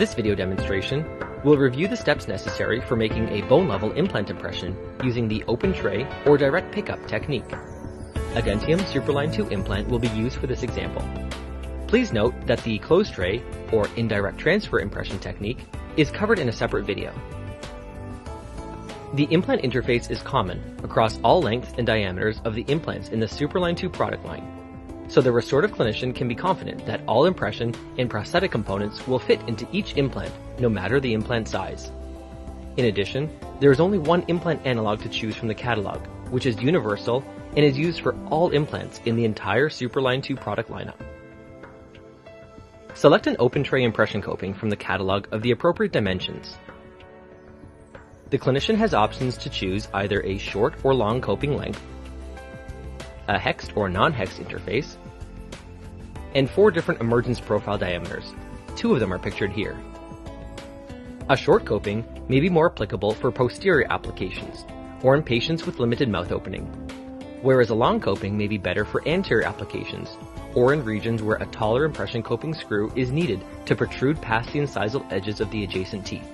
This video demonstration will review the steps necessary for making a bone-level implant impression using the open tray or direct pickup technique. A Dentium Superline 2 implant will be used for this example. Please note that the closed tray or indirect transfer impression technique is covered in a separate video. The implant interface is common across all lengths and diameters of the implants in the Superline 2 product line, so the restorative clinician can be confident that all impression and prosthetic components will fit into each implant, no matter the implant size. In addition, there is only one implant analog to choose from the catalog, which is universal and is used for all implants in the entire Superline 2 product lineup. Select an open tray impression coping from the catalog of the appropriate dimensions. The clinician has options to choose either a short or long coping length, a hexed or non-hexed interface, and 4 different emergence profile diameters. 2 of them are pictured here. A short coping may be more applicable for posterior applications or in patients with limited mouth opening, whereas a long coping may be better for anterior applications or in regions where a taller impression coping screw is needed to protrude past the incisal edges of the adjacent teeth.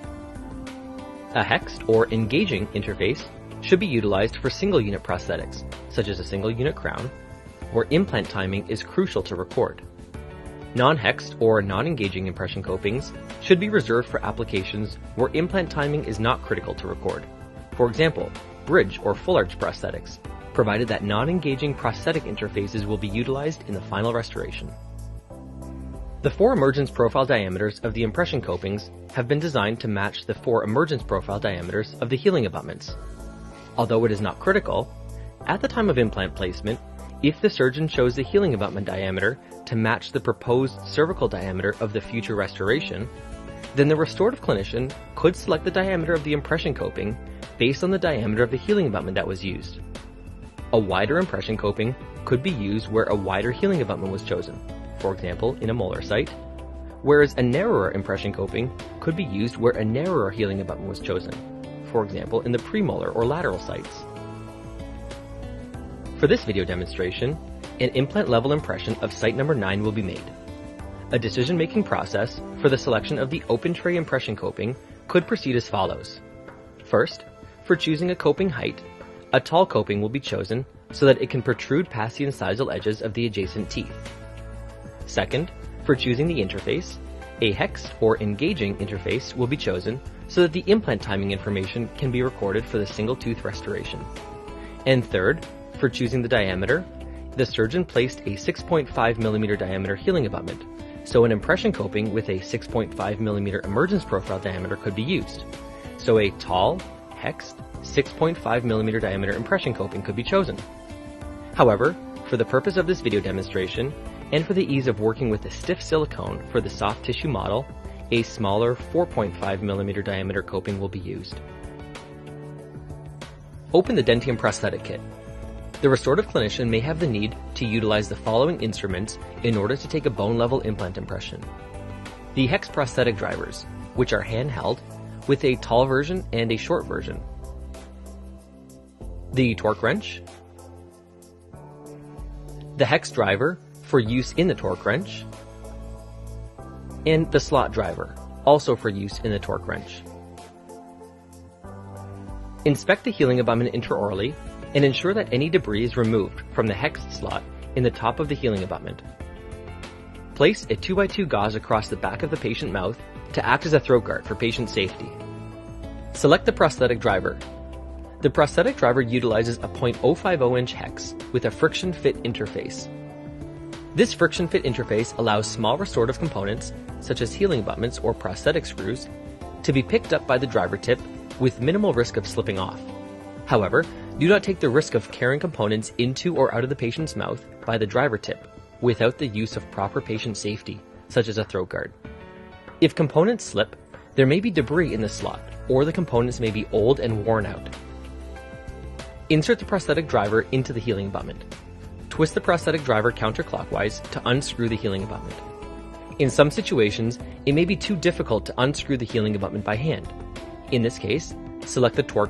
A hexed or engaging interface should be utilized for single unit prosthetics, such as a single unit crown, where implant timing is crucial to record. Non-hexed or non-engaging impression copings should be reserved for applications where implant timing is not critical to record. For example, bridge or full arch prosthetics, provided that non-engaging prosthetic interfaces will be utilized in the final restoration. The 4 emergence profile diameters of the impression copings have been designed to match the 4 emergence profile diameters of the healing abutments. Although it is not critical, at the time of implant placement, if the surgeon chose the healing abutment diameter to match the proposed cervical diameter of the future restoration, then the restorative clinician could select the diameter of the impression coping based on the diameter of the healing abutment that was used. A wider impression coping could be used where a wider healing abutment was chosen, for example in a molar site, whereas a narrower impression coping could be used where a narrower healing abutment was chosen, for example in the premolar or lateral sites. For this video demonstration, an implant level impression of site number 9 will be made. A decision-making process for the selection of the open tray impression coping could proceed as follows. First, for choosing a coping height, a tall coping will be chosen so that it can protrude past the incisal edges of the adjacent teeth. Second, for choosing the interface, a hexed or engaging interface will be chosen so that the implant timing information can be recorded for the single tooth restoration. And third, for choosing the diameter, the surgeon placed a 6.5mm diameter healing abutment, so an impression coping with a 6.5mm emergence profile diameter could be used. So a tall, hexed, 6.5mm diameter impression coping could be chosen. However, for the purpose of this video demonstration, and for the ease of working with a stiff silicone for the soft tissue model, a smaller 4.5mm diameter coping will be used. Open the Dentium prosthetic kit. The restorative clinician may have the need to utilize the following instruments in order to take a bone-level implant impression. The hex prosthetic drivers, which are handheld, with a tall version and a short version. The torque wrench. The hex driver, for use in the torque wrench. And the slot driver, also for use in the torque wrench. Inspect the healing abutment intraorally and ensure that any debris is removed from the hexed slot in the top of the healing abutment. Place a 2x2 gauze across the back of the patient mouth to act as a throat guard for patient safety. Select the prosthetic driver. The prosthetic driver utilizes a .050-inch hex with a friction fit interface. This friction fit interface allows small restorative components, such as healing abutments or prosthetic screws, to be picked up by the driver tip with minimal risk of slipping off. However, do not take the risk of carrying components into or out of the patient's mouth by the driver tip without the use of proper patient safety, such as a throat guard. If components slip, there may be debris in the slot, or the components may be old and worn out. Insert the prosthetic driver into the healing abutment. Twist the prosthetic driver counterclockwise to unscrew the healing abutment. In some situations, it may be too difficult to unscrew the healing abutment by hand. In this case, select the torque